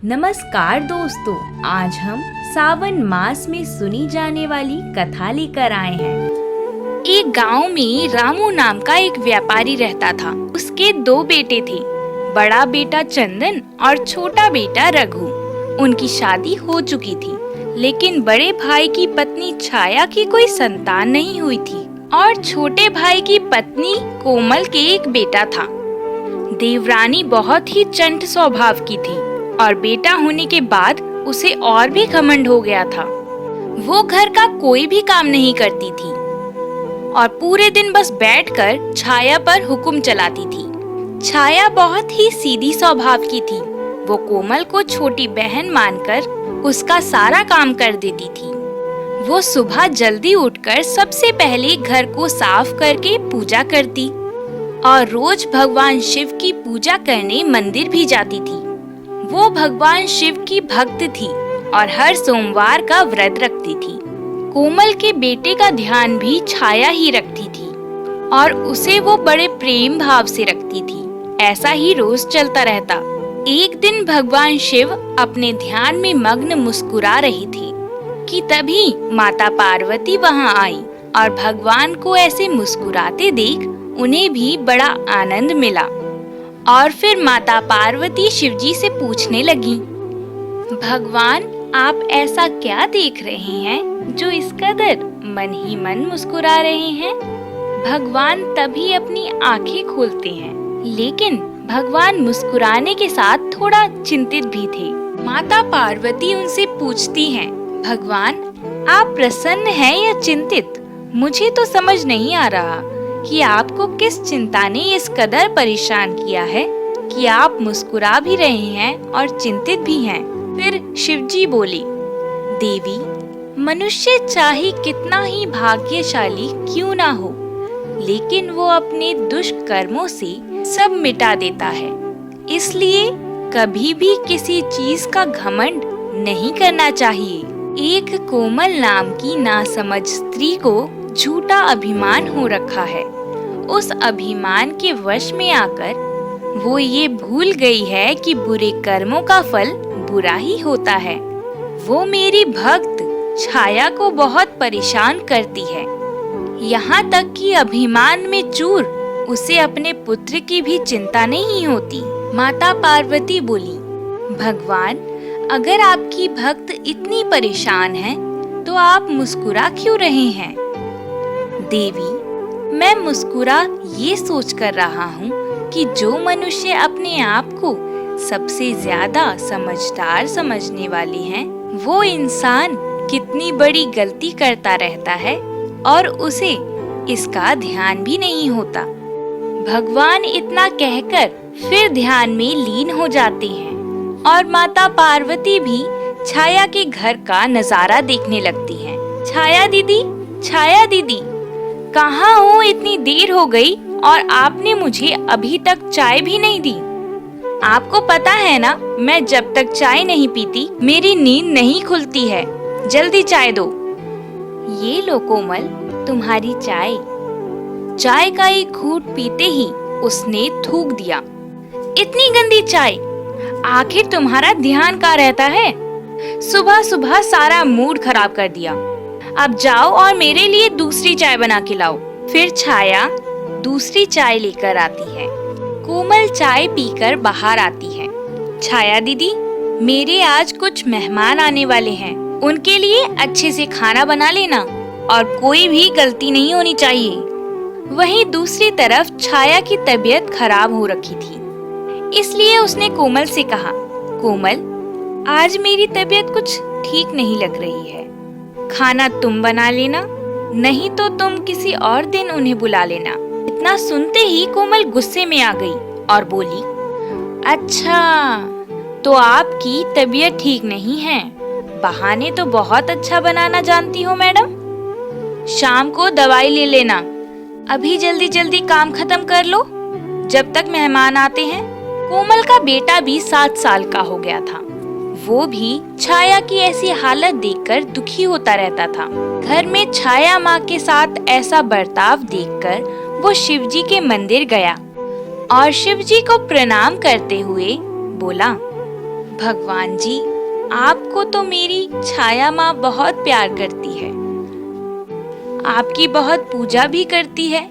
नमस्कार दोस्तों, आज हम सावन मास में सुनी जाने वाली कथा लेकर आए हैं। एक गांव में रामू नाम का एक व्यापारी रहता था। उसके दो बेटे थे, बड़ा बेटा चंदन और छोटा बेटा रघु। उनकी शादी हो चुकी थी, लेकिन बड़े भाई की पत्नी छाया की कोई संतान नहीं हुई थी और छोटे भाई की पत्नी कोमल के एक बेटा था। देवरानी बहुत ही चंट स्वभाव की थी और बेटा होने के बाद उसे और भी घमंड हो गया था। वो घर का कोई भी काम नहीं करती थी और पूरे दिन बस बैठकर छाया पर हुक्म चलाती थी। छाया बहुत ही सीधी स्वभाव की थी। वो कोमल को छोटी बहन मानकर उसका सारा काम कर देती थी। वो सुबह जल्दी उठकर सबसे पहले घर को साफ करके पूजा करती और रोज भगवान शिव की पूजा करने मंदिर भी जाती थी। वो भगवान शिव की भक्त थी और हर सोमवार का व्रत रखती थी। कोमल के बेटे का ध्यान भी छाया ही रखती थी और उसे वो बड़े प्रेम भाव से रखती थी। ऐसा ही रोज चलता रहता। एक दिन भगवान शिव अपने ध्यान में मग्न मुस्कुरा रही थी कि तभी माता पार्वती वहां आई और भगवान को ऐसे मुस्कुराते देख उन्हें भी बड़ा आनंद मिला। और फिर माता पार्वती शिवजी से पूछने लगी, भगवान आप ऐसा क्या देख रहे हैं जो इस कदर मन ही मन मुस्कुरा रहे हैं? भगवान तभी अपनी आंखें खोलते हैं, लेकिन भगवान मुस्कुराने के साथ थोड़ा चिंतित भी थे। माता पार्वती उनसे पूछती हैं, भगवान आप प्रसन्न हैं या चिंतित? मुझे तो समझ नहीं आ रहा कि आपको किस चिंता ने इस कदर परेशान किया है कि आप मुस्कुरा भी रहे हैं और चिंतित भी हैं। फिर शिवजी बोले, देवी मनुष्य चाहे कितना ही भाग्यशाली क्यों ना हो, लेकिन वो अपने दुष्कर्मों से सब मिटा देता है। इसलिए कभी भी किसी चीज का घमंड नहीं करना चाहिए। एक कोमल नाम की नासमझ स्त्री को झूठा अभिमान हो रखा है। उस अभिमान के वश में आकर वो ये भूल गई है कि बुरे कर्मों का फल बुरा ही होता है। वो मेरी भक्त छाया को बहुत परेशान करती है, यहाँ तक कि अभिमान में चूर उसे अपने पुत्र की भी चिंता नहीं होती। माता पार्वती बोली, भगवान अगर आपकी भक्त इतनी परेशान है तो आप मुस्कुरा क्यों रहे हैं? देवी मैं मुस्कुरा ये सोच कर रहा हूँ कि जो मनुष्य अपने आप को सबसे ज्यादा समझदार समझने वाले हैं, वो इंसान कितनी बड़ी गलती करता रहता है और उसे इसका ध्यान भी नहीं होता। भगवान इतना कहकर फिर ध्यान में लीन हो जाते हैं और माता पार्वती भी छाया के घर का नजारा देखने लगती हैं। छाया दीदी कहाँ हो? इतनी देर हो गई और आपने मुझे अभी तक चाय भी नहीं दी। आपको पता है ना, मैं जब तक चाय नहीं पीती मेरी नींद नहीं खुलती है। जल्दी चाय दो। ये लो कोमल तुम्हारी चाय। चाय का एक घूंट पीते ही उसने थूक दिया, इतनी गंदी चाय, आखिर तुम्हारा ध्यान कहाँ रहता है? सुबह सुबह सारा मूड खराब कर दिया। अब जाओ और मेरे लिए दूसरी चाय बना के लाओ। फिर छाया दूसरी चाय लेकर आती है। कोमल चाय पीकर बाहर आती है। छाया दीदी मेरे आज कुछ मेहमान आने वाले हैं, उनके लिए अच्छे से खाना बना लेना और कोई भी गलती नहीं होनी चाहिए। वहीं दूसरी तरफ छाया की तबीयत खराब हो रखी थी, इसलिए उसने कोमल से कहा, कोमल आज मेरी तबीयत कुछ ठीक नहीं लग रही है, खाना तुम बना लेना, नहीं तो तुम किसी और दिन उन्हें बुला लेना। इतना सुनते ही कोमल गुस्से में आ गई और बोली, अच्छा तो आपकी तबीयत ठीक नहीं है, बहाने तो बहुत अच्छा बनाना जानती हो मैडम। शाम को दवाई ले लेना, अभी जल्दी जल्दी काम खत्म कर लो जब तक मेहमान आते हैं। कोमल का बेटा भी 7 साल का हो गया था। वो भी छाया की ऐसी हालत देखकर दुखी होता रहता था। घर में छाया माँ के साथ ऐसा बर्ताव देखकर वो शिवजी के मंदिर गया और शिवजी को प्रणाम करते हुए बोला, भगवान जी, आपको तो मेरी छाया माँ बहुत प्यार करती है, आपकी बहुत पूजा भी करती है।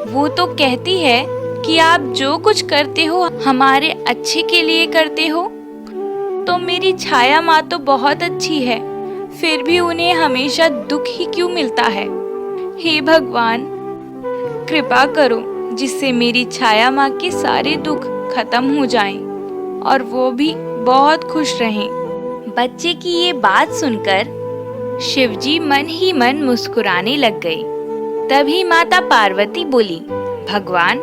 वो तो कहती है कि आप जो कुछ करते हो हमारे अच्छे के लिए करते हो। तो मेरी छाया माँ तो बहुत अच्छी है, फिर भी उन्हें हमेशा दुख ही क्यों मिलता है? हे भगवान, कृपा करो जिससे मेरी छाया माँ के सारे दुख खत्म हो जाएं और वो भी बहुत खुश रहें। बच्चे की ये बात सुनकर शिवजी मन ही मन मुस्कुराने लग गए। तभी माता पार्वती बोली, भगवान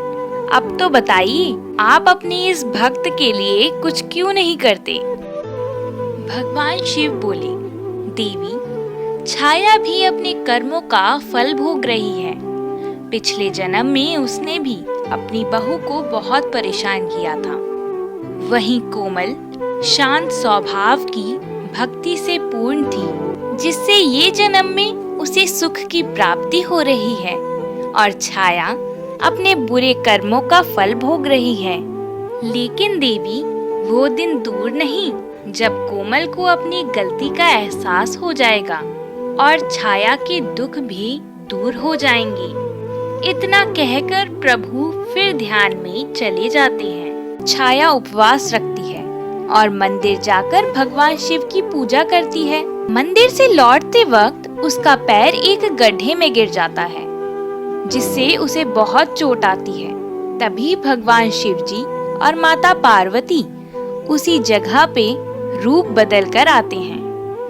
अब तो बताइए, आप अपने इस भक्त के लिए कुछ क्यों नहीं करते? भगवान शिव बोले, देवी, छाया भी अपने कर्मों का फल भोग रही है। पिछले जन्म में उसने भी अपनी बहू को बहुत परेशान किया था। वहीं कोमल शांत स्वभाव की भक्ति से पूर्ण थी, जिससे ये जन्म में उसे सुख की प्राप्ति हो रही है, और छाया अपने बुरे कर्मों का फल भोग रही है। लेकिन देवी, वो दिन दूर नहीं जब कोमल को अपनी गलती का एहसास हो जाएगा और छाया के दुख भी दूर हो जाएंगे। इतना कहकर प्रभु फिर ध्यान में चले जाते हैं। छाया उपवास रखती है और मंदिर जाकर भगवान शिव की पूजा करती है। मंदिर से लौटते वक्त उसका पैर एक गड्ढे में गिर जाता है, जिससे उसे बहुत चोट आती है। तभी भगवान शिव जी और माता पार्वती उसी जगह पे रूप बदल कर आते हैं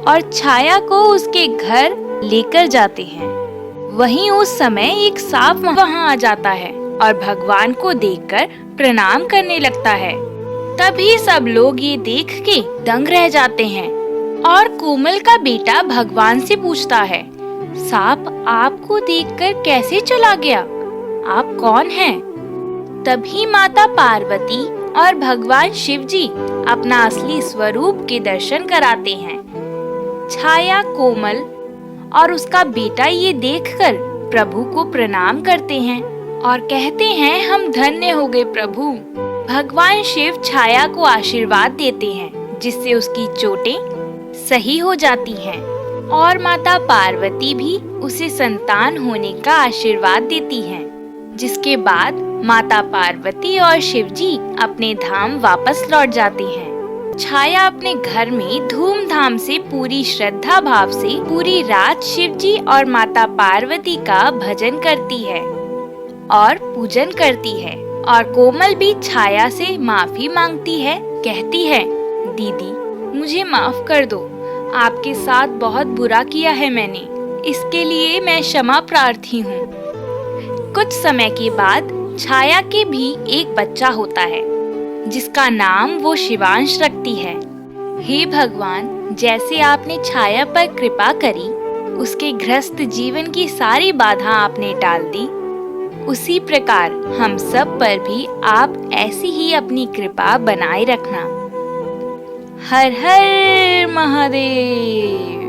और छाया को उसके घर लेकर जाते हैं। वहीं उस समय एक सांप वहां आ जाता है और भगवान को देखकर प्रणाम करने लगता है। तभी सब लोग ये देख के दंग रह जाते हैं और कोमल का बेटा भगवान से पूछता है, सांप आपको देखकर कैसे चला गया? आप कौन हैं? तभी माता पार्वती और भगवान शिव जी अपना असली स्वरूप के दर्शन कराते हैं। छाया, कोमल और उसका बेटा ये देखकर प्रभु को प्रणाम करते हैं और कहते हैं, हम धन्य हो गए प्रभु। भगवान शिव छाया को आशीर्वाद देते हैं, जिससे उसकी चोटें सही हो जाती हैं, और माता पार्वती भी उसे संतान होने का आशीर्वाद देती हैं। जिसके बाद माता पार्वती और शिवजी अपने धाम वापस लौट जाते हैं। छाया अपने घर में धूमधाम से पूरी श्रद्धा भाव से पूरी रात शिवजी और माता पार्वती का भजन करती है और पूजन करती है, और कोमल भी छाया से माफी मांगती है। कहती है, दीदी मुझे माफ कर दो, आपके साथ बहुत बुरा किया है मैंने, इसके लिए मैं क्षमा प्रार्थी हूँ। कुछ समय के बाद छाया के भी एक बच्चा होता है, जिसका नाम वो शिवांश रखती है। हे भगवान, जैसे आपने छाया पर कृपा करी, उसके गृहस्थ जीवन की सारी बाधा आपने टाल दी, उसी प्रकार हम सब पर भी आप ऐसी ही अपनी कृपा बनाए रखना। हर हर महादेव।